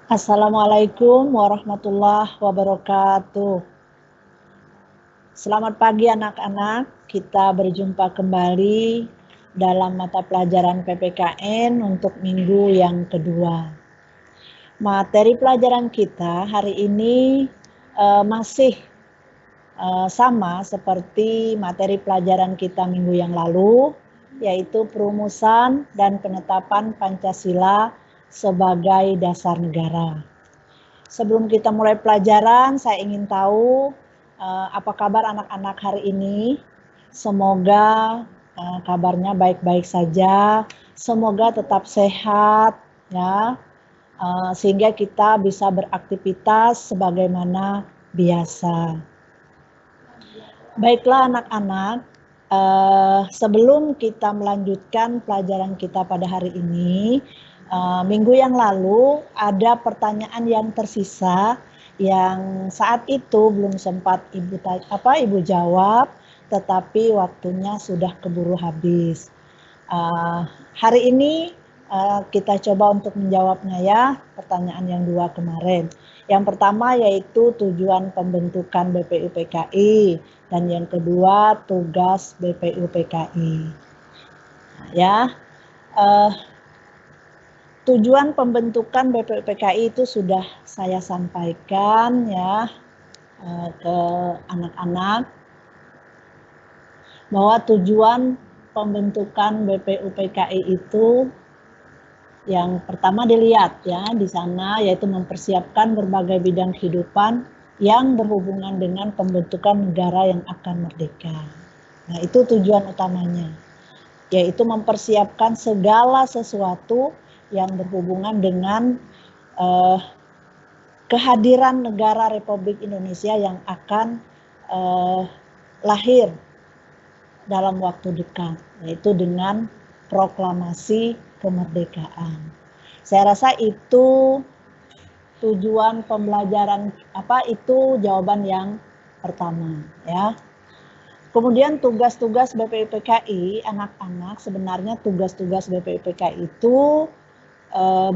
Assalamualaikum warahmatullahi wabarakatuh. Selamat pagi anak-anak, kita berjumpa kembali dalam mata pelajaran PPKN untuk minggu yang kedua. Materi pelajaran kita hari ini masih sama seperti materi pelajaran kita minggu yang lalu, yaitu perumusan dan penetapan Pancasila sebagai dasar negara. Sebelum kita mulai pelajaran, saya ingin tahu apa kabar anak-anak hari ini. Semoga kabarnya baik-baik saja, semoga tetap sehat, ya, sehingga kita bisa beraktivitas sebagaimana biasa. Baiklah anak-anak, sebelum kita melanjutkan pelajaran kita pada hari ini, minggu yang lalu ada pertanyaan yang tersisa yang saat itu belum sempat Ibu jawab, tetapi waktunya sudah keburu habis. Hari ini kita coba untuk menjawabnya ya, pertanyaan yang dua kemarin. Yang pertama yaitu tujuan pembentukan BPUPKI dan yang kedua tugas BPUPKI. Ya, tujuan pembentukan BPUPKI itu sudah saya sampaikan ya ke anak-anak bahwa tujuan pembentukan BPUPKI itu yang pertama dilihat ya di sana yaitu mempersiapkan berbagai bidang kehidupan yang berhubungan dengan pembentukan negara yang akan merdeka. Nah, itu tujuan utamanya, yaitu mempersiapkan segala sesuatu yang berhubungan dengan kehadiran negara Republik Indonesia yang akan lahir dalam waktu dekat, yaitu dengan proklamasi kemerdekaan. Saya rasa itu tujuan pembelajaran itu jawaban yang pertama ya. Kemudian tugas-tugas BPUPKI, anak-anak sebenarnya tugas-tugas BPUPKI itu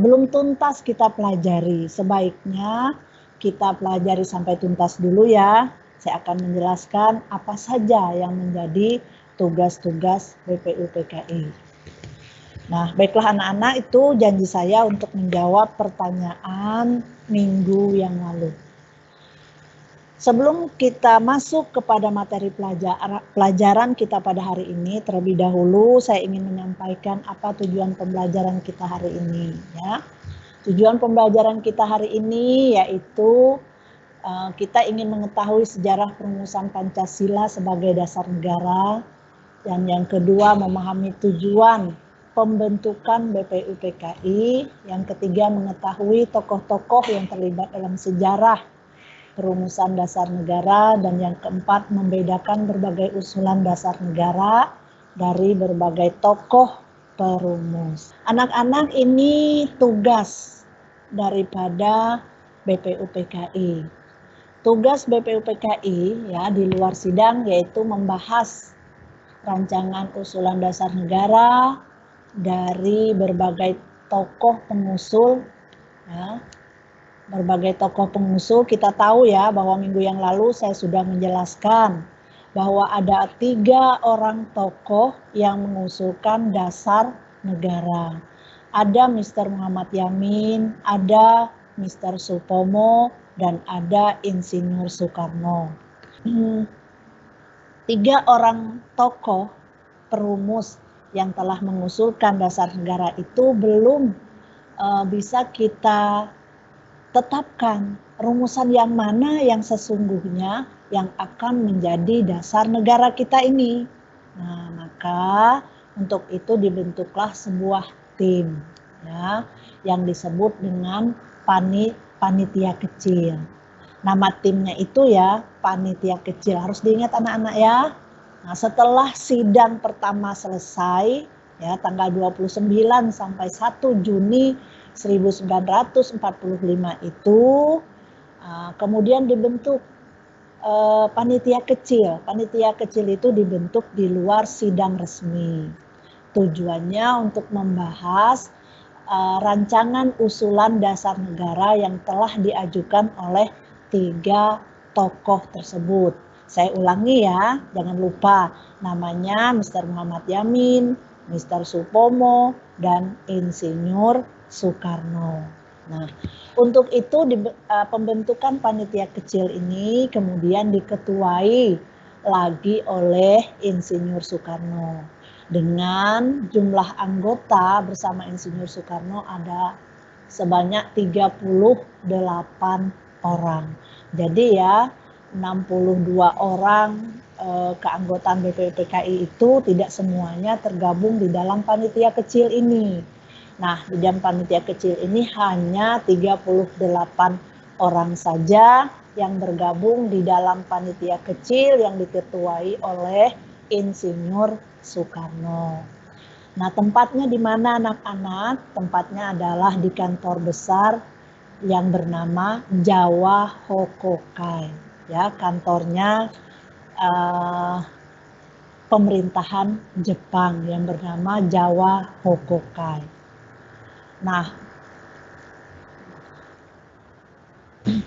belum tuntas kita pelajari. Sebaiknya kita pelajari sampai tuntas dulu ya. Saya akan menjelaskan apa saja yang menjadi tugas-tugas BPUPKI. Nah, baiklah anak-anak, itu janji saya untuk menjawab pertanyaan minggu yang lalu. Sebelum kita masuk kepada materi pelajaran kita pada hari ini, terlebih dahulu saya ingin menyampaikan apa tujuan pembelajaran kita hari ini. Ya. Tujuan pembelajaran kita hari ini yaitu kita ingin mengetahui sejarah perumusan Pancasila sebagai dasar negara, dan yang kedua memahami tujuan pembentukan BPUPKI, yang ketiga mengetahui tokoh-tokoh yang terlibat dalam sejarah perumusan dasar negara, dan yang keempat membedakan berbagai usulan dasar negara dari berbagai tokoh perumus. Anak-anak, ini tugas daripada BPUPKI. Tugas BPUPKI ya di luar sidang yaitu membahas rancangan usulan dasar negara dari berbagai tokoh pengusul ya. Berbagai tokoh pengusul, kita tahu ya bahwa minggu yang lalu saya sudah menjelaskan bahwa ada 3 orang tokoh yang mengusulkan dasar negara. Ada Mr. Muhammad Yamin, ada Mr. Supomo, dan ada Insinyur Soekarno. 3 orang tokoh perumus yang telah mengusulkan dasar negara itu belum bisa kita tetapkan rumusan yang mana yang sesungguhnya yang akan menjadi dasar negara kita ini. Nah, maka untuk itu dibentuklah sebuah tim ya yang disebut dengan panitia kecil. Nama timnya itu ya panitia kecil, harus diingat anak-anak ya. Nah, setelah sidang pertama selesai ya tanggal 29 sampai 1 Juni 1945 itu kemudian dibentuk panitia kecil. Panitia kecil itu dibentuk di luar sidang resmi. Tujuannya untuk membahas rancangan usulan dasar negara yang telah diajukan oleh 3 tokoh tersebut. Saya ulangi ya, jangan lupa namanya Mr. Muhammad Yamin, Mr. Supomo, dan Insinyur Soekarno. Nah, untuk itu pembentukan panitia kecil ini kemudian diketuai lagi oleh Insinyur Soekarno. Dengan jumlah anggota bersama Insinyur Soekarno ada sebanyak 38 orang. Jadi ya 62 orang keanggotaan BPUPKI itu tidak semuanya tergabung di dalam panitia kecil ini. Nah, di dalam panitia kecil ini hanya 38 orang saja yang bergabung di dalam panitia kecil yang diketuai oleh Insinyur Soekarno. Nah, tempatnya di mana anak-anak? Tempatnya adalah di kantor besar yang bernama Jawa Hokokai. Ya, kantornya pemerintahan Jepang yang bernama Jawa Hokokai. Nah,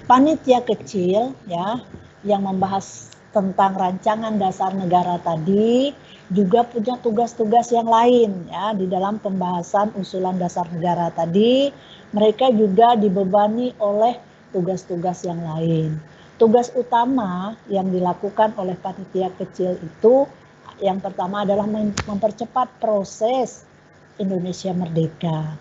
panitia kecil ya yang membahas tentang rancangan dasar negara tadi juga punya tugas-tugas yang lain ya di dalam pembahasan usulan dasar negara tadi. Mereka juga dibebani oleh tugas-tugas yang lain. Tugas utama yang dilakukan oleh panitia kecil itu yang pertama adalah mempercepat proses Indonesia merdeka.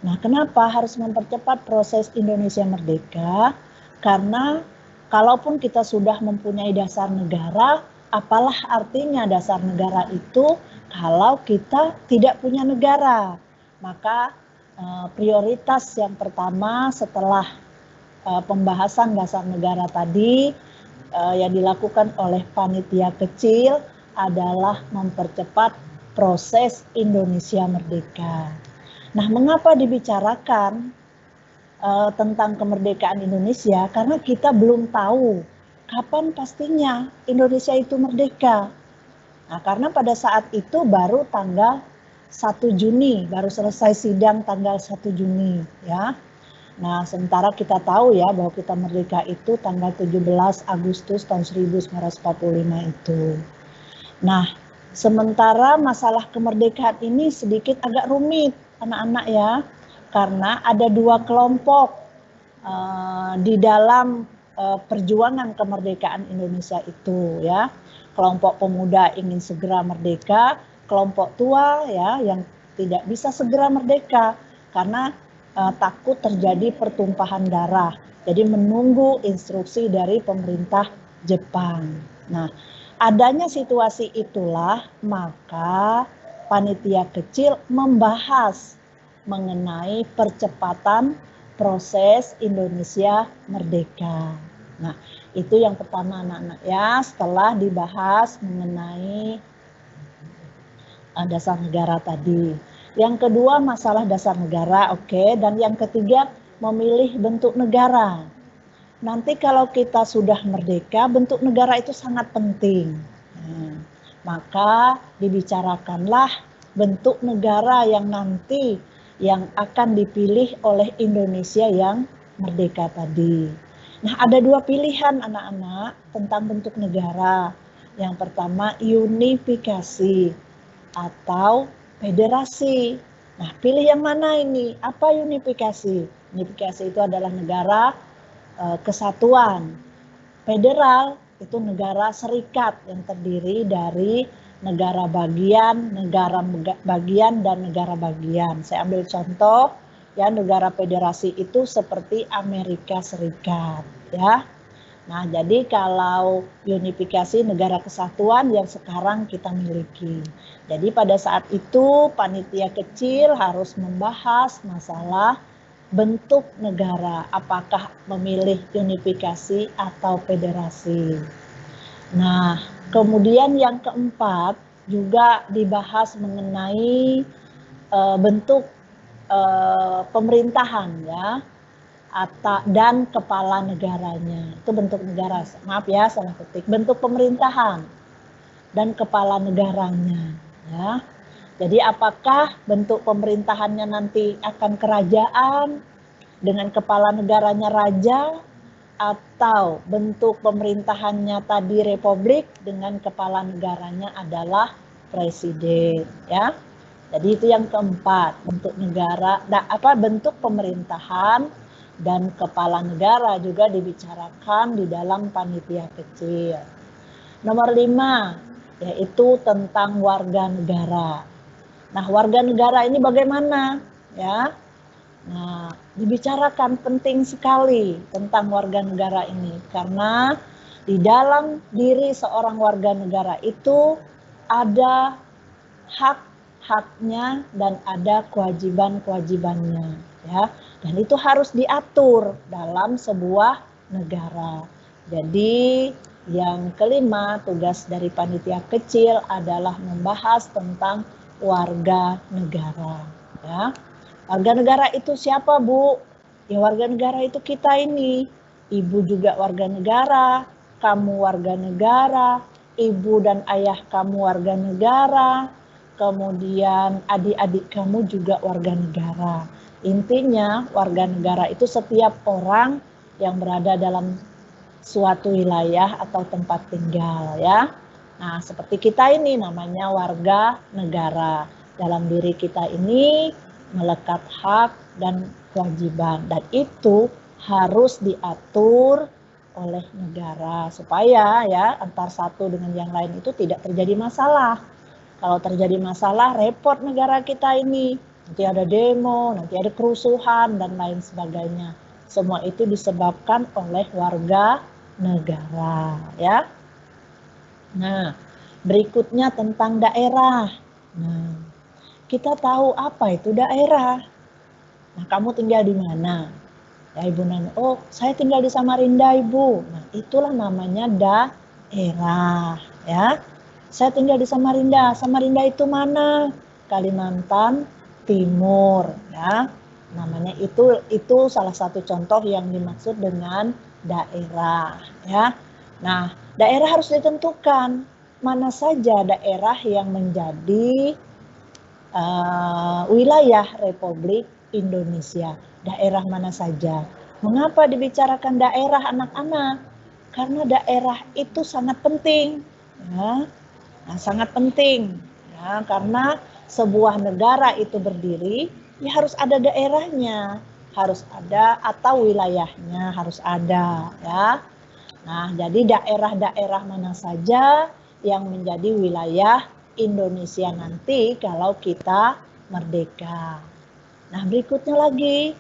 Nah, kenapa harus mempercepat proses Indonesia merdeka? Karena kalaupun kita sudah mempunyai dasar negara, apalah artinya dasar negara itu kalau kita tidak punya negara? Maka prioritas yang pertama setelah pembahasan dasar negara tadi yang dilakukan oleh panitia kecil adalah mempercepat proses Indonesia merdeka. Nah, mengapa dibicarakan tentang kemerdekaan Indonesia? Karena kita belum tahu kapan pastinya Indonesia itu merdeka. Nah, karena pada saat itu baru tanggal 1 Juni, baru selesai sidang tanggal 1 Juni ya. Nah, sementara kita tahu ya bahwa kita merdeka itu tanggal 17 Agustus tahun 1945 itu. Nah, sementara masalah kemerdekaan ini sedikit agak rumit anak-anak ya, karena ada 2 kelompok di dalam perjuangan kemerdekaan Indonesia itu ya. Kelompok pemuda ingin segera merdeka, kelompok tua ya yang tidak bisa segera merdeka karena takut terjadi pertumpahan darah. Jadi menunggu instruksi dari pemerintah Jepang. Nah, adanya situasi itulah maka panitia kecil membahas mengenai percepatan proses Indonesia merdeka. Nah, itu yang pertama anak-anak ya, setelah dibahas mengenai dasar negara tadi. Yang kedua masalah dasar negara, oke. Dan yang ketiga memilih bentuk negara. Nanti kalau kita sudah merdeka, bentuk negara itu sangat penting. Nah, maka dibicarakanlah bentuk negara yang nanti yang akan dipilih oleh Indonesia yang merdeka tadi. Nah, ada 2 pilihan anak-anak tentang bentuk negara. Yang pertama unifikasi atau federasi. Nah, pilih yang mana ini? Apa unifikasi? Unifikasi itu adalah negara kesatuan. Federal itu negara serikat yang terdiri dari negara bagian, dan negara bagian. Saya ambil contoh ya, negara federasi itu seperti Amerika Serikat ya. Nah, jadi kalau unifikasi negara kesatuan yang sekarang kita miliki. Jadi pada saat itu panitia kecil harus membahas masalah bentuk negara, apakah memilih unifikasi atau federasi. Nah, kemudian yang keempat juga dibahas mengenai bentuk pemerintahan ya. Dan kepala negaranya. Itu bentuk negara. Maaf ya, salah ketik. Bentuk pemerintahan dan kepala negaranya ya. Jadi apakah bentuk pemerintahannya nanti akan kerajaan dengan kepala negaranya raja, atau bentuk pemerintahannya tadi republik dengan kepala negaranya adalah presiden, ya. Jadi itu yang keempat, bentuk negara, bentuk pemerintahan dan kepala negara juga dibicarakan di dalam panitia kecil. Nomor 5, yaitu tentang warga negara. Nah, warga negara ini bagaimana? Ya. Nah, dibicarakan penting sekali tentang warga negara ini karena di dalam diri seorang warga negara itu ada hak-haknya dan ada kewajiban-kewajibannya, ya. Dan itu harus diatur dalam sebuah negara. Jadi, yang kelima, tugas dari panitia kecil adalah membahas tentang warga negara, ya. Warga negara itu siapa, Bu? Ya, warga negara itu kita ini. Ibu juga warga negara, kamu warga negara, ibu dan ayah kamu warga negara, kemudian adik-adik kamu juga warga negara. Intinya, warga negara itu setiap orang yang berada dalam suatu wilayah atau tempat tinggal, ya. Nah, seperti kita ini namanya warga negara. Dalam diri kita ini melekat hak dan kewajiban, dan itu harus diatur oleh negara supaya ya antar satu dengan yang lain itu tidak terjadi masalah. Kalau terjadi masalah repot negara kita ini, nanti ada demo, nanti ada kerusuhan dan lain sebagainya. Semua itu disebabkan oleh warga negara, ya. Nah, berikutnya tentang daerah. Nah, kita tahu apa itu daerah. Nah, kamu tinggal di mana? Ya, Ibu nanya, oh saya tinggal di Samarinda, Ibu. Nah, itulah namanya daerah, ya. Saya tinggal di Samarinda. Samarinda itu mana? Kalimantan Timur, ya. Namanya itu salah satu contoh yang dimaksud dengan daerah, ya. Nah, daerah harus ditentukan mana saja daerah yang menjadi wilayah Republik Indonesia. Daerah mana saja. Mengapa dibicarakan daerah, anak-anak? Karena daerah itu sangat penting. Ya. Nah, sangat penting. Ya, karena sebuah negara itu berdiri, ya harus ada daerahnya. Harus ada atau wilayahnya harus ada. Ya. Nah, jadi daerah-daerah mana saja yang menjadi wilayah Indonesia nanti kalau kita merdeka. Nah, berikutnya lagi,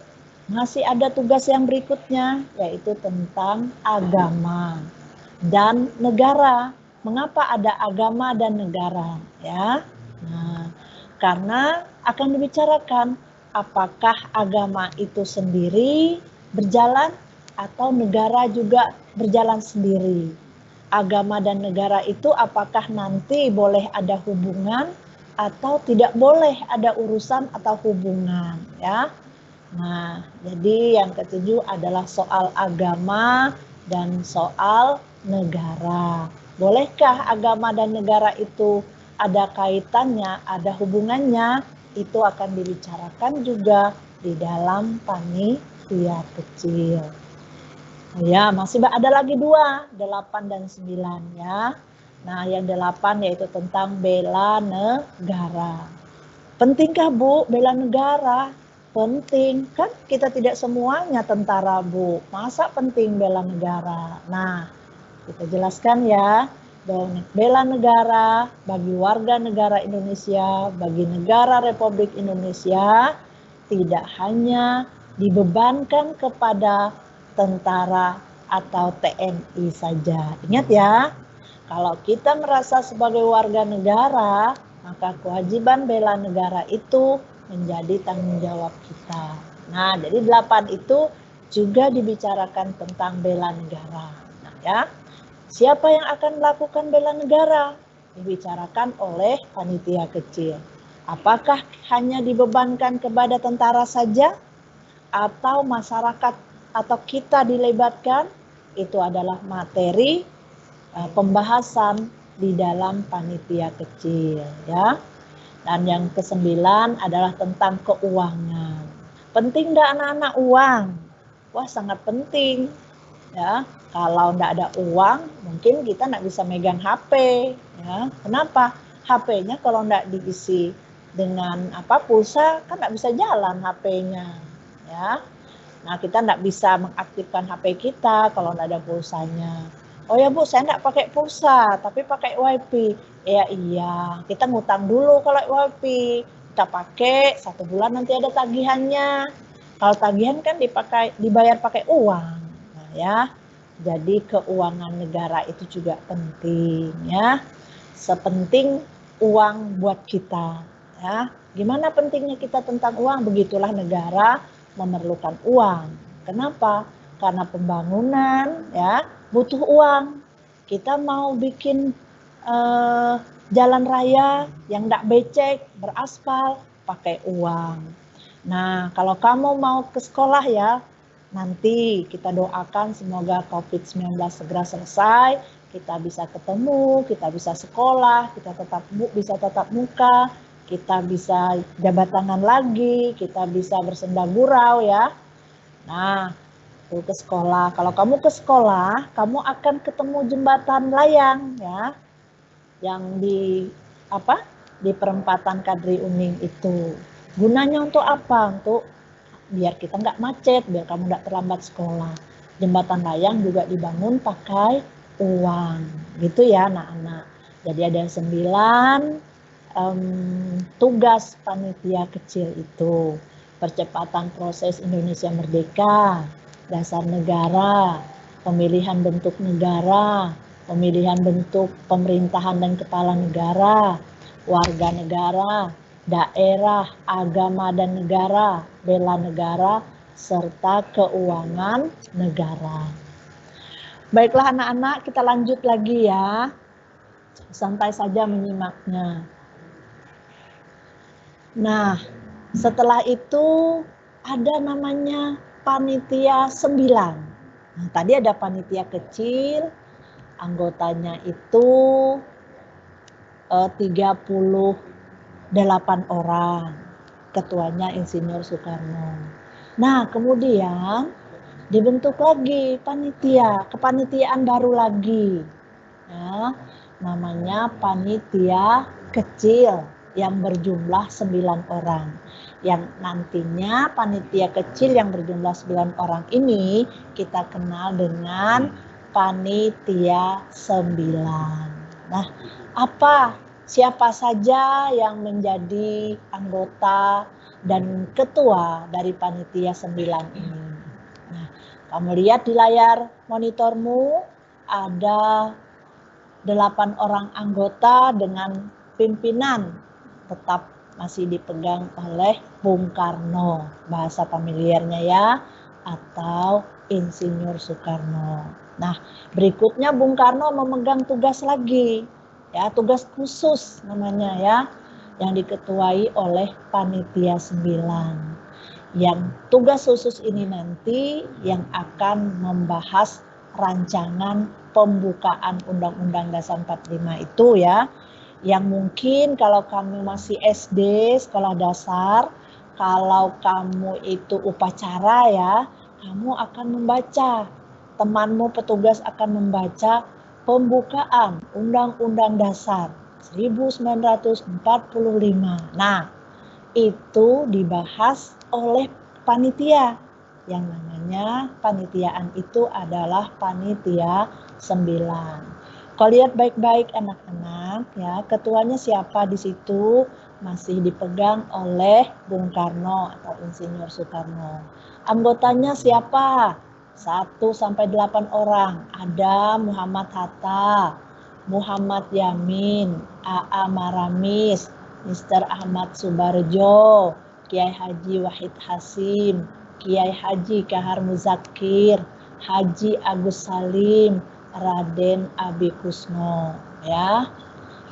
masih ada tugas yang berikutnya, yaitu tentang agama dan negara. Mengapa ada agama dan negara? Ya, nah, karena akan dibicarakan apakah agama itu sendiri berjalan atau negara juga berjalan sendiri. Agama dan negara itu apakah nanti boleh ada hubungan atau tidak boleh ada urusan atau hubungan, ya. Nah, jadi yang ketujuh adalah soal agama dan soal negara. Bolehkah agama dan negara itu ada kaitannya, ada hubungannya? Itu akan dibicarakan juga di dalam panitia kecil. Ya, masih ada lagi 2, 8 dan 9 ya. Nah, yang 8 yaitu tentang bela negara. Pentingkah, Bu, bela negara? Penting. Kan kita tidak semuanya tentara, Bu. Masa penting bela negara? Nah, kita jelaskan ya. Bela negara bagi warga negara Indonesia, bagi negara Republik Indonesia, tidak hanya dibebankan kepada tentara atau TNI saja. Ingat ya, kalau kita merasa sebagai warga negara, maka kewajiban bela negara itu menjadi tanggung jawab kita. Nah, jadi 8 itu juga dibicarakan tentang bela negara. Nah, ya. Siapa yang akan melakukan bela negara? Dibicarakan oleh panitia kecil. Apakah hanya dibebankan kepada tentara saja atau masyarakat atau kita dilebatkan? Itu adalah materi pembahasan di dalam panitia kecil, ya. Dan yang ke-9 adalah tentang keuangan. Penting nggak anak-anak uang? Wah, sangat penting. Ya, kalau nggak ada uang, mungkin kita nggak bisa megang HP. Ya, kenapa? HP-nya kalau nggak diisi dengan pulsa, kan nggak bisa jalan HP-nya. Ya, nah kita nggak bisa mengaktifkan HP kita kalau nggak ada pulsanya. Oh ya Bu, saya nggak pakai pulsa, tapi pakai WiFi. Ya iya, kita ngutang dulu kalau WiFi. Kita pakai 1 bulan nanti ada tagihannya. Kalau tagihan kan dibayar pakai uang. Nah ya, jadi keuangan negara itu juga penting ya. Sepenting uang buat kita ya. Gimana pentingnya kita tentang uang? Begitulah negara memerlukan uang. Kenapa? Karena pembangunan ya butuh uang. Kita mau bikin jalan raya yang tidak becek, beraspal, pakai uang. Nah, kalau kamu mau ke sekolah ya, nanti kita doakan semoga COVID-19 segera selesai, kita bisa ketemu, kita bisa sekolah, kita bisa tatap muka, kita bisa jabat tangan lagi, kita bisa bersenda gurau ya. Nah, itu ke sekolah. Kalau kamu ke sekolah, kamu akan ketemu jembatan layang ya, yang di di perempatan Kadri Uning itu. Gunanya untuk apa? Untuk biar kita nggak macet, biar kamu nggak terlambat sekolah. Jembatan layang juga dibangun pakai uang, gitu ya anak-anak. Jadi ada 9 tugas panitia kecil itu. Percepatan proses Indonesia Merdeka, dasar negara, pemilihan bentuk negara, pemilihan bentuk pemerintahan dan kepala negara, warga negara, daerah, agama dan negara, bela negara, serta keuangan negara. Baiklah anak-anak, kita lanjut lagi ya. Santai saja menyimaknya. Nah, setelah itu ada namanya panitia 9. Nah, tadi ada panitia kecil, anggotanya itu 38 orang. Ketuanya Insinyur Soekarno. Nah, kemudian dibentuk lagi panitia, kepanitiaan baru lagi. Ya, namanya panitia kecil yang berjumlah 9 orang. Yang nantinya panitia kecil yang berjumlah 9 orang ini kita kenal dengan panitia 9. Nah, siapa saja yang menjadi anggota dan ketua dari panitia 9 ini? Nah, kamu lihat di layar monitormu ada 8 orang anggota dengan pimpinan tetap masih dipegang oleh Bung Karno, bahasa familiarnya ya, atau Insinyur Soekarno. Nah, berikutnya Bung Karno memegang tugas lagi, ya, tugas khusus namanya ya, yang diketuai oleh panitia 9. Yang tugas khusus ini nanti yang akan membahas rancangan pembukaan Undang-Undang Dasar 45 itu ya, yang mungkin kalau kamu masih SD, sekolah dasar, kalau kamu itu upacara ya, kamu akan membaca, temanmu petugas akan membaca pembukaan Undang-Undang Dasar 1945. Nah, itu dibahas oleh panitia. Yang namanya panitiaan itu adalah panitia 9. Kalau lihat baik-baik anak-anak ya, ketuanya siapa di situ masih dipegang oleh Bung Karno atau Insinyur Soekarno. Anggotanya siapa? 1-8 orang. Ada Muhammad Hatta, Muhammad Yamin, A.A. Maramis, Mr. Ahmad Subarjo, Kiai Haji Wahid Hasim, Kiai Haji Kahar Muzakir, Haji Agus Salim, Raden Abi Kusno ya.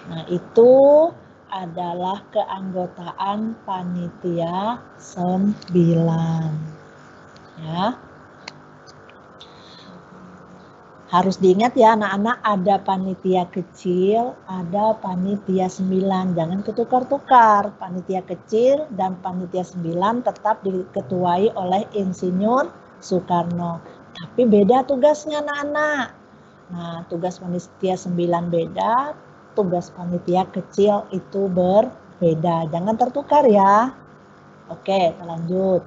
Nah, itu adalah keanggotaan panitia 9 ya. Harus diingat ya anak-anak, ada panitia kecil, ada panitia 9. Jangan ketukar-tukar. Panitia kecil dan panitia 9 tetap diketuai oleh Insinyur Soekarno. Tapi beda tugasnya anak-anak. Nah, tugas panitia 9 beda, tugas panitia kecil itu berbeda. Jangan tertukar ya. Oke, kita lanjut.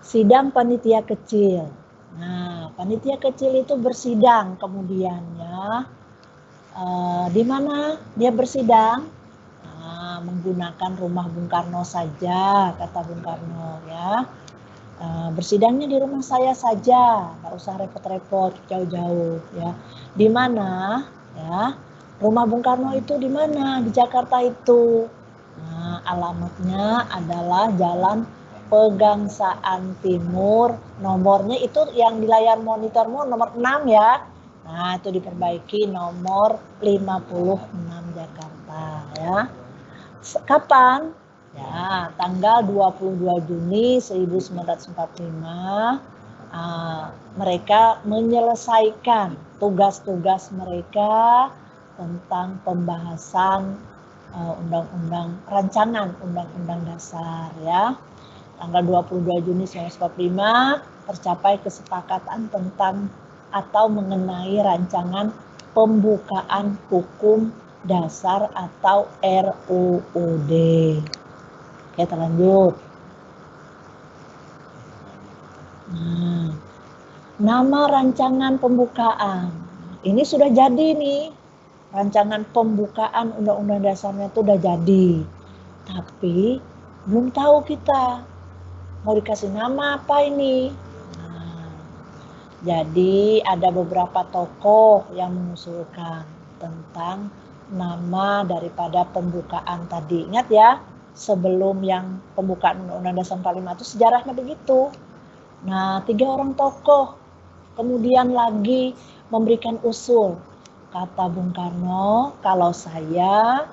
Sidang panitia kecil. Nah, panitia kecil itu bersidang kemudian ya. Di mana dia bersidang? Nah, menggunakan rumah Bung Karno saja, kata Bung Karno ya. Bersidangnya di rumah saya saja, nggak usah repot-repot jauh-jauh ya. Di mana ya? Rumah Bung Karno itu di mana? Di Jakarta itu. Nah, alamatnya adalah Jalan Pegangsaan Timur, nomornya itu yang di layar monitormu nomor 6 ya. Nah, itu diperbaiki nomor 56 Jakarta ya. Kapan? Ya, tanggal 22 Juni 1945 mereka menyelesaikan tugas-tugas mereka tentang pembahasan rancangan Undang-Undang Dasar ya. Tanggal 22 Juni 1945 tercapai kesepakatan tentang atau mengenai rancangan pembukaan hukum dasar atau RUUD. Oke, kita lanjut. Nah, nama rancangan pembukaan. Ini sudah jadi nih. Rancangan pembukaan Undang-Undang Dasarnya itu udah jadi. Tapi belum tahu kita mau dikasih nama apa ini. Nah, jadi ada beberapa tokoh yang mengusulkan tentang nama daripada pembukaan tadi. Ingat ya, sebelum yang pembukaan Undang-Undang Dasar 45 itu sejarahnya begitu. Nah, 3 orang tokoh kemudian lagi memberikan usul. Kata Bung Karno, kalau saya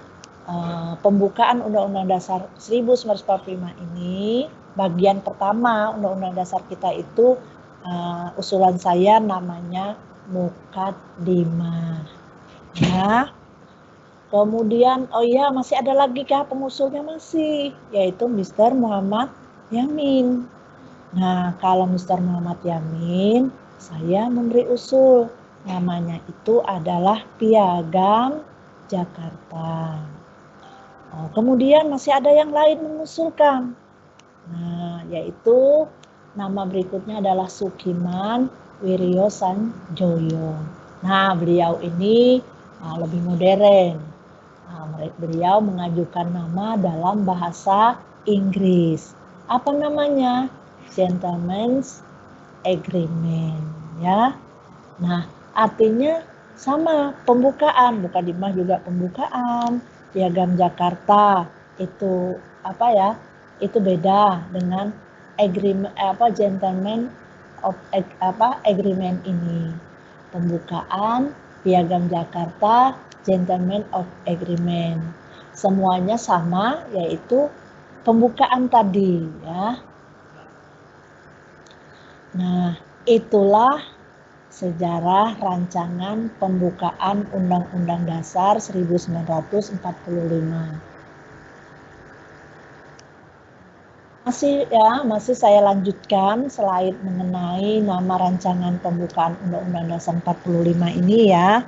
pembukaan Undang-Undang Dasar 1945 ini, bagian pertama Undang-Undang Dasar kita itu, usulan saya namanya Mukaddimah. Ya. Kemudian, oh iya masih ada lagi kah pengusulnya masih, yaitu Mr. Muhammad Yamin. Nah, kalau Mr. Muhammad Yamin, saya memberi usul. Namanya itu adalah Piagam Jakarta. Oh, kemudian masih ada yang lain mengusulkan. Nah, yaitu nama berikutnya adalah Sukiman Wiryo Sanjoyo. Nah, beliau ini lebih modern. Beliau mengajukan nama dalam bahasa Inggris. Apa namanya? Gentleman's Agreement, ya. Nah, artinya sama, pembukaan, Mukaddimah juga pembukaan. Piagam Jakarta itu apa ya? Itu beda dengan agreement Gentleman of Agreement ini. Pembukaan Piagam Jakarta, Gentleman of Agreement. Semuanya sama, yaitu pembukaan tadi ya. Nah, itulah sejarah rancangan pembukaan Undang-Undang Dasar 1945. Masih saya lanjutkan slide mengenai nama rancangan pembukaan Undang-Undang Dasar 45 ini ya.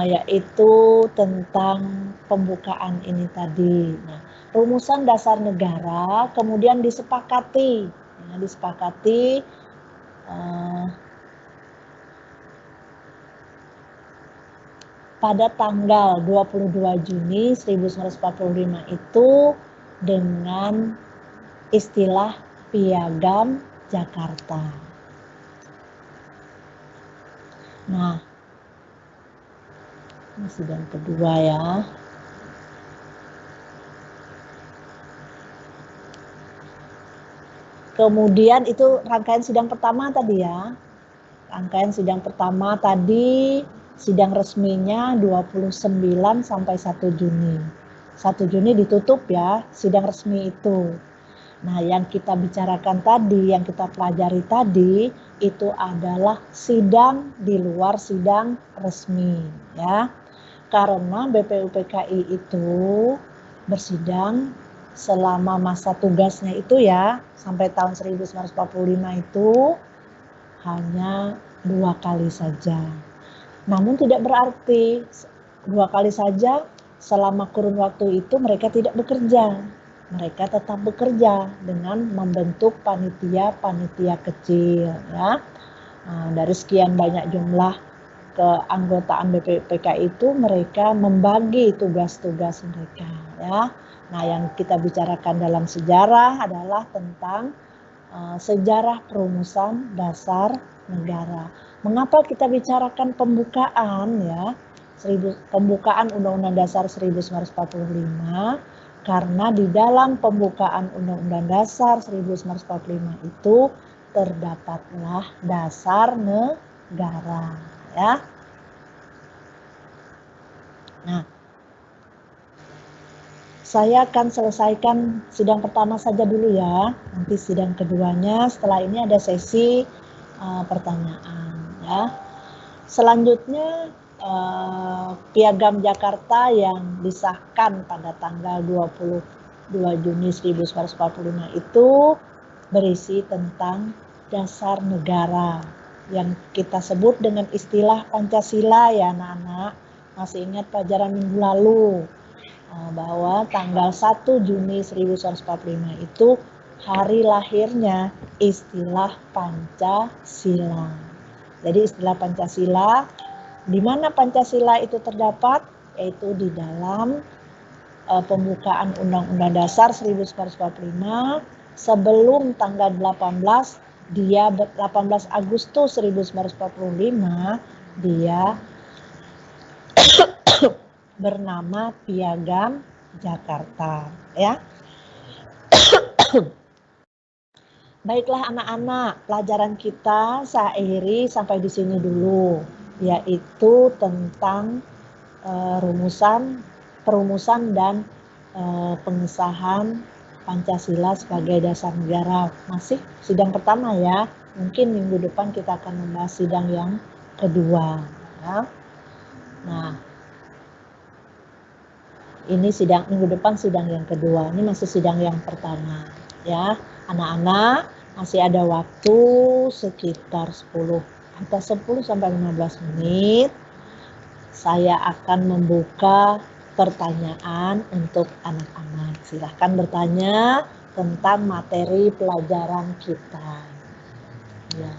Yaitu tentang pembukaan ini tadi. Nah, rumusan dasar negara kemudian disepakati. Pada tanggal 22 Juni 1945 itu dengan istilah Piagam Jakarta. Nah, ini sidang kedua ya. Kemudian itu rangkaian sidang pertama tadi ya. Rangkaian sidang pertama tadi, sidang resminya 29 sampai 1 Juni. 1 Juni ditutup ya, sidang resmi itu. Nah, yang kita bicarakan tadi, yang kita pelajari tadi, itu adalah sidang di luar sidang resmi, ya. Karena BPUPKI itu bersidang selama masa tugasnya itu ya, sampai tahun 1945 itu hanya 2 kali saja. Namun tidak berarti 2 kali saja selama kurun waktu itu mereka tidak bekerja. Mereka tetap bekerja dengan membentuk panitia-panitia kecil, ya. Dari sekian banyak jumlah keanggotaan BPUPKI itu mereka membagi tugas-tugas mereka, ya. Nah, yang kita bicarakan dalam sejarah adalah tentang sejarah perumusan dasar negara. Mengapa kita bicarakan pembukaan, ya? Pembukaan Undang-Undang Dasar 1945, karena di dalam pembukaan Undang-Undang Dasar 1945 itu terdapatlah dasar negara, ya. Nah, saya akan selesaikan sidang pertama saja dulu ya. Nanti sidang keduanya setelah ini ada sesi pertanyaan, ya. Selanjutnya Piagam Jakarta yang disahkan pada tanggal 22 Juni 1945 itu berisi tentang dasar negara yang kita sebut dengan istilah Pancasila, ya anak-anak. Masih ingat pelajaran minggu lalu bahwa tanggal 1 Juni 1945 itu hari lahirnya istilah Pancasila. Jadi istilah Pancasila, di mana Pancasila itu terdapat, yaitu di dalam pembukaan Undang-Undang Dasar 1945 sebelum tanggal 18 Agustus 1945 dia bernama Piagam Jakarta, ya. Baiklah anak-anak, pelajaran kita saya akhiri sampai di sini dulu, yaitu tentang perumusan dan pengesahan Pancasila sebagai dasar negara. Masih sidang pertama ya, mungkin minggu depan kita akan membahas sidang yang kedua, ya. Nah, ini sidang minggu depan sidang yang kedua, ini masih sidang yang pertama, ya. Anak-anak masih ada waktu sekitar 10 sampai 15 menit. Saya akan membuka pertanyaan untuk anak-anak. Silahkan bertanya tentang materi pelajaran kita. Ya.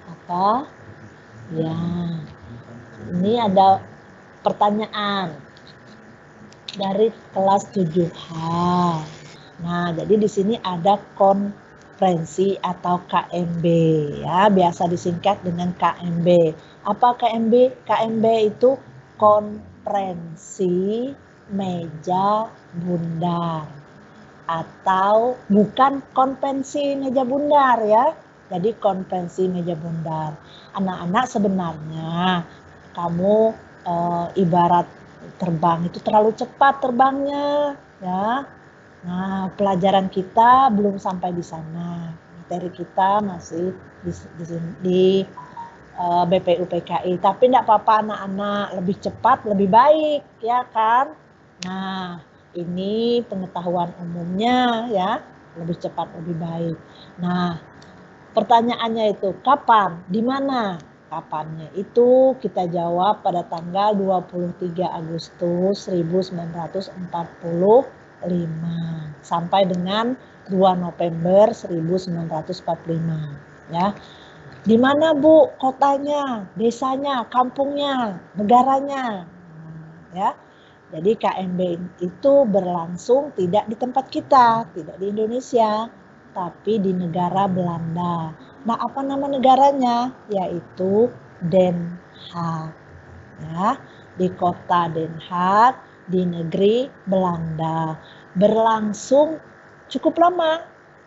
Apa? Ya. Ini ada pertanyaan dari kelas 7H. Nah, jadi di sini ada konferensi atau KMB, ya, biasa disingkat dengan KMB. Apa KMB? KMB itu konferensi meja bundar, atau bukan konvensi meja bundar ya. Jadi konferensi meja bundar. Anak-anak sebenarnya kamu ibarat terbang itu terlalu cepat terbangnya, ya. Nah, pelajaran kita belum sampai di sana. Materi kita masih di BPUPKI. Tapi tidak apa-apa anak-anak, lebih cepat lebih baik, ya kan? Nah, ini pengetahuan umumnya ya, lebih cepat lebih baik. Nah, pertanyaannya itu kapan, di mana? Kapannya itu kita jawab pada tanggal 23 Agustus 1945 sampai dengan 2 November 1945, ya. Di mana Bu kotanya, desanya, kampungnya, negaranya, ya. Jadi KMB itu berlangsung tidak di tempat kita, tidak di Indonesia, tapi di negara Belanda. Nah, apa nama negaranya? Yaitu Den Haag, ya. Di kota Den Haag, di negeri Belanda. Berlangsung cukup lama,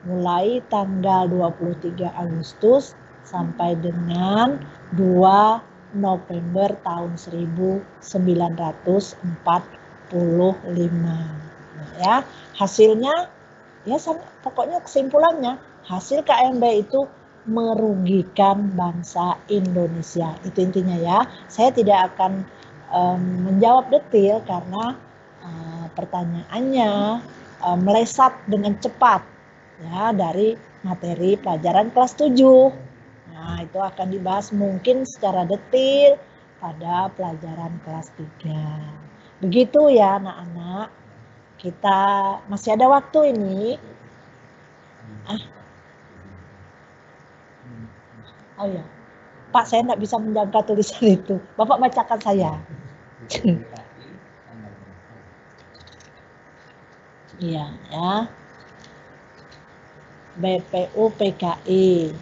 mulai tanggal 23 Agustus sampai dengan 2 November tahun 1945. Nah, ya, hasilnya Ya, pokoknya kesimpulannya hasil KMB itu merugikan bangsa Indonesia. Itu intinya ya. Saya tidak akan menjawab detail karena pertanyaannya melesat dengan cepat ya dari materi pelajaran kelas 7. Nah, itu akan dibahas mungkin secara detail pada pelajaran kelas 3. Begitu ya anak-anak. Kita masih ada waktu ini. Oh ya, Pak, saya tidak bisa menjaga tulisan itu. Bapak bacakan saya. Iya ya. BPU PKI.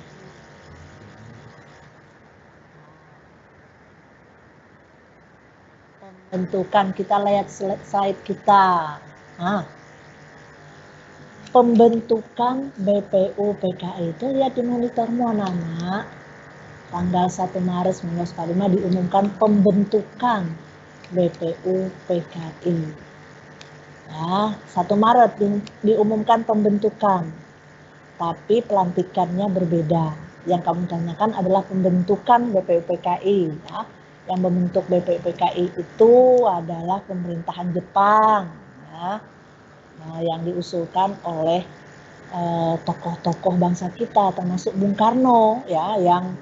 Pembentukan, kita lihat slide kita. Nah, pembentukan BPU PKI itu lihat di monitormu anak-anak. Tanggal 1 Maret 1945 diumumkan pembentukan BPU PKI. Ya, 1 Maret diumumkan pembentukan, tapi pelantikannya berbeda. Yang kamu tanyakan adalah pembentukan BPU PKI. Ya. Yang membentuk BPU PKI itu adalah pemerintahan Jepang. Ya. Nah, yang diusulkan oleh tokoh-tokoh bangsa kita, termasuk Bung Karno, ya, yang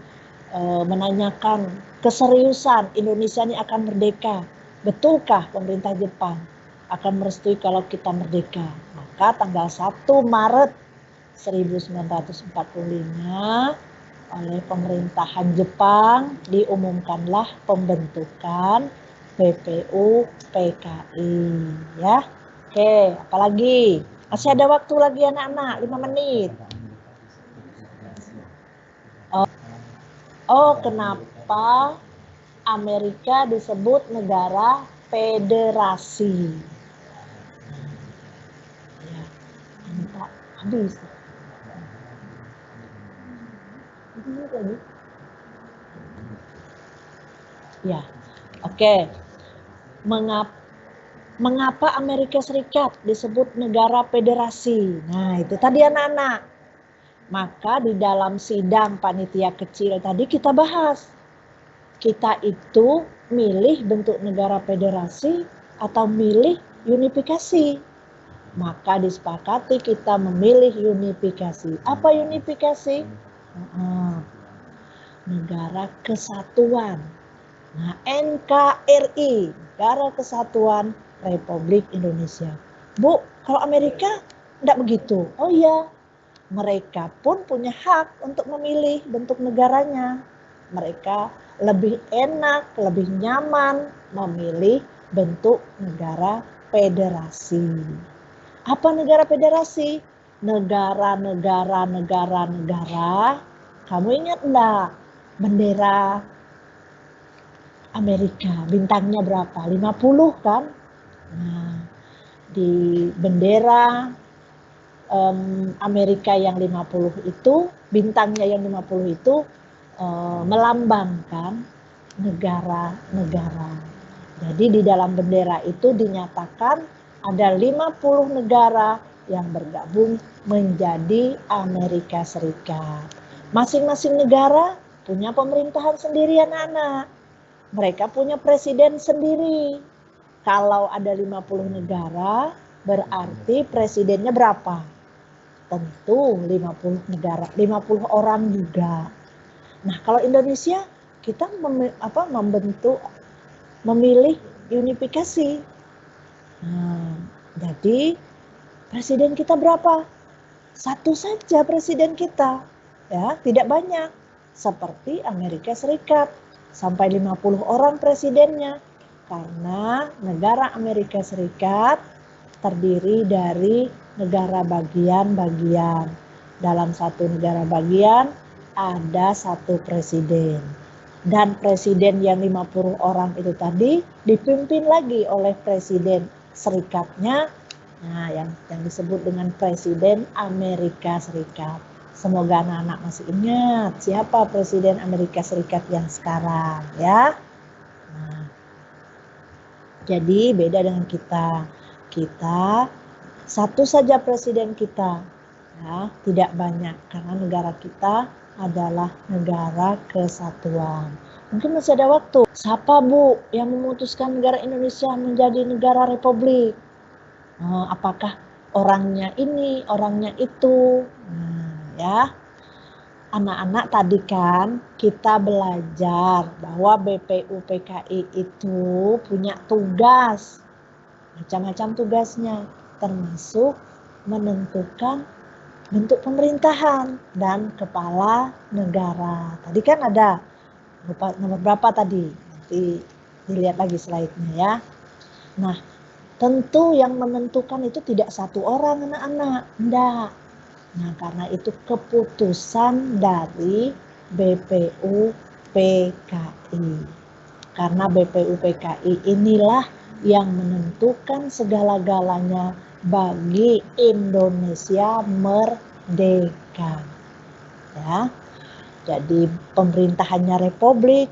menanyakan keseriusan Indonesia ini akan merdeka. Betulkah pemerintah Jepang akan merestui kalau kita merdeka? Maka tanggal 1 Maret 1945 oleh pemerintahan Jepang diumumkanlah pembentukan BPU PKI ya. Oke, apalagi? Masih ada waktu lagi anak-anak, 5 menit. Oh, kenapa Amerika disebut negara federasi? Ya, Pak, habis. Ya, oke. Mengapa Amerika Serikat disebut negara federasi? Nah, itu tadi anak-anak. Maka di dalam sidang panitia kecil tadi kita bahas. Kita itu milih bentuk negara federasi atau milih unifikasi. Maka disepakati kita memilih unifikasi. Apa unifikasi? Negara Kesatuan. Nah, NKRI, Negara Kesatuan Republik Indonesia. Bu, kalau Amerika tidak begitu. Oh iya, mereka pun punya hak untuk memilih bentuk negaranya. Mereka lebih enak, lebih nyaman memilih bentuk negara federasi. Apa negara federasi? Negara-negara. Kamu ingat enggak? Bendera Amerika, bintangnya berapa? 50 kan? Nah, di bendera Amerika yang 50 itu, bintangnya yang 50 itu melambangkan negara-negara. Jadi di dalam bendera itu dinyatakan ada 50 negara yang bergabung menjadi Amerika Serikat. Masing-masing negara punya pemerintahan sendiri anak-anak. Mereka punya presiden sendiri. Kalau ada 50 negara, berarti presidennya berapa? Tentu 50 negara, 50 orang juga. Nah, kalau Indonesia kita memilih unifikasi. Nah, jadi presiden kita berapa? Satu saja presiden kita. Ya, tidak banyak. Seperti Amerika Serikat, sampai 50 orang presidennya. Karena negara Amerika Serikat terdiri dari negara bagian-bagian. Dalam satu negara bagian ada satu presiden. Dan presiden yang 50 orang itu tadi dipimpin lagi oleh presiden serikatnya. Nah, yang disebut dengan presiden Amerika Serikat. Semoga anak-anak masih ingat siapa presiden Amerika Serikat yang sekarang ya. Nah, jadi beda dengan kita. Kita Satu saja presiden kita, ya, tidak banyak karena negara kita adalah negara kesatuan. Mungkin masih ada waktu. Siapa Bu yang memutuskan negara Indonesia menjadi negara republik? Apakah orangnya ini, orangnya itu? Ya, anak-anak tadi kan kita belajar bahwa BPUPKI itu punya tugas, macam-macam tugasnya, termasuk menentukan bentuk pemerintahan dan kepala negara. Tadi kan ada lupa nomor berapa tadi, nanti dilihat lagi slide-nya ya. Nah, tentu yang menentukan itu tidak satu orang anak-anak, enggak. Nah, karena itu keputusan dari BPUPKI. Karena BPUPKI inilah yang menentukan segala-galanya bagi Indonesia merdeka. Ya. Jadi pemerintahannya republik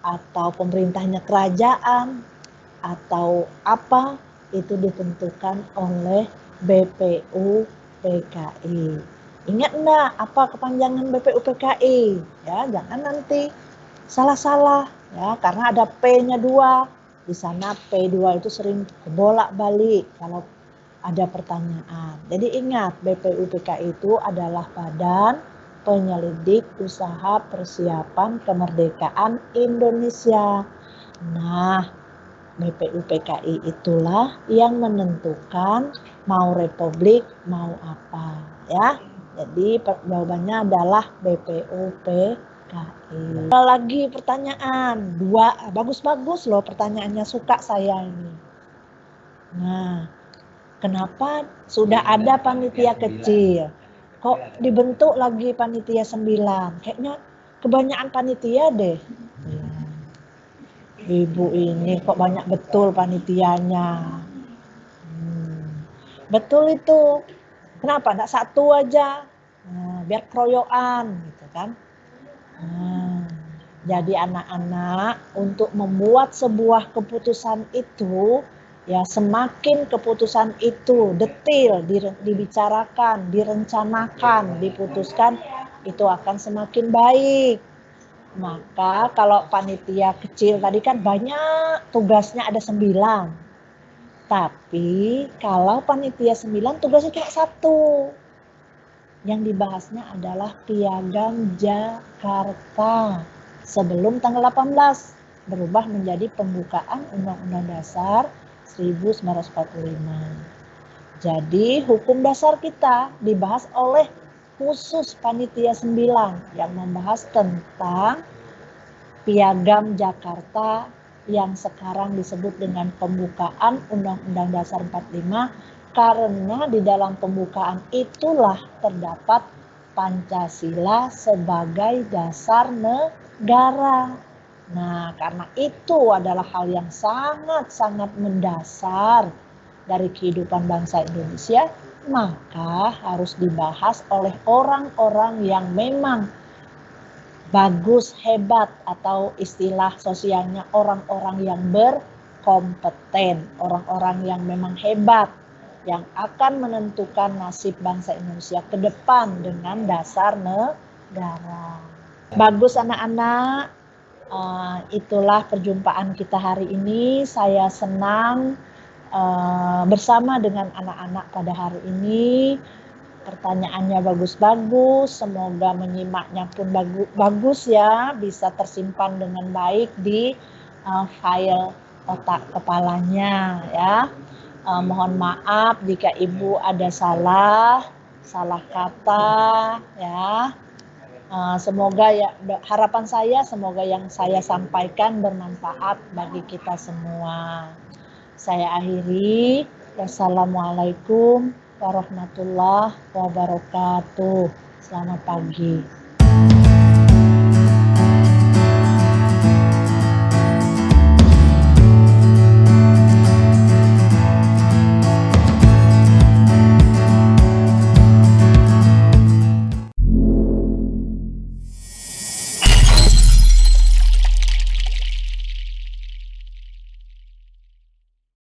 atau pemerintahannya kerajaan atau apa itu ditentukan oleh BPUPKI. Ingat enggak apa kepanjangan BPUPKI? Ya, jangan nanti salah-salah ya, karena ada P-nya 2. Di sana P2 itu sering bolak-balik kalau ada pertanyaan. Jadi ingat, BPUPKI itu adalah Badan Penyelidik Usaha Persiapan Kemerdekaan Indonesia. Nah, BPUPKI itulah yang menentukan mau republik, mau apa, ya. Jadi jawabannya adalah BPUPKI. Lagi pertanyaan, 2, bagus-bagus loh pertanyaannya, suka saya ini. Nah, kenapa sudah ada panitia kecil, kok dibentuk lagi panitia 9? Kayaknya kebanyakan panitia deh. Ibu ini kok banyak betul panitianya. Betul itu. Kenapa enggak satu aja? Biar keroyokan gitu kan. Jadi anak-anak untuk membuat sebuah keputusan itu, ya semakin keputusan itu detail dibicarakan, direncanakan, diputuskan, itu akan semakin baik. Maka kalau panitia kecil tadi kan banyak tugasnya, ada 9. Tapi kalau panitia 9 tugasnya cuma 1. Yang dibahasnya adalah Piagam Jakarta sebelum tanggal 18 berubah menjadi pembukaan Undang-Undang Dasar 1945. Jadi hukum dasar kita dibahas oleh khusus panitia 9 yang membahas tentang Piagam Jakarta yang sekarang disebut dengan pembukaan Undang-Undang Dasar 45, karena di dalam pembukaan itulah terdapat Pancasila sebagai dasar negara. Nah, karena itu adalah hal yang sangat-sangat mendasar dari kehidupan bangsa Indonesia, maka harus dibahas oleh orang-orang yang memang bagus, hebat, atau istilah sosialnya orang-orang yang berkompeten, orang-orang yang memang hebat, yang akan menentukan nasib bangsa Indonesia ke depan dengan dasar negara. Bagus anak-anak, itulah perjumpaan kita hari ini. Saya senang bersama dengan anak-anak pada hari ini. Pertanyaannya bagus-bagus, semoga menyimaknya pun bagus ya, bisa tersimpan dengan baik di file otak kepalanya ya. Mohon maaf jika Ibu ada salah kata ya. Semoga ya, harapan saya semoga yang saya sampaikan bermanfaat bagi kita semua. Saya akhiri. Wassalamualaikum warahmatullahi wabarakatuh. Selamat pagi.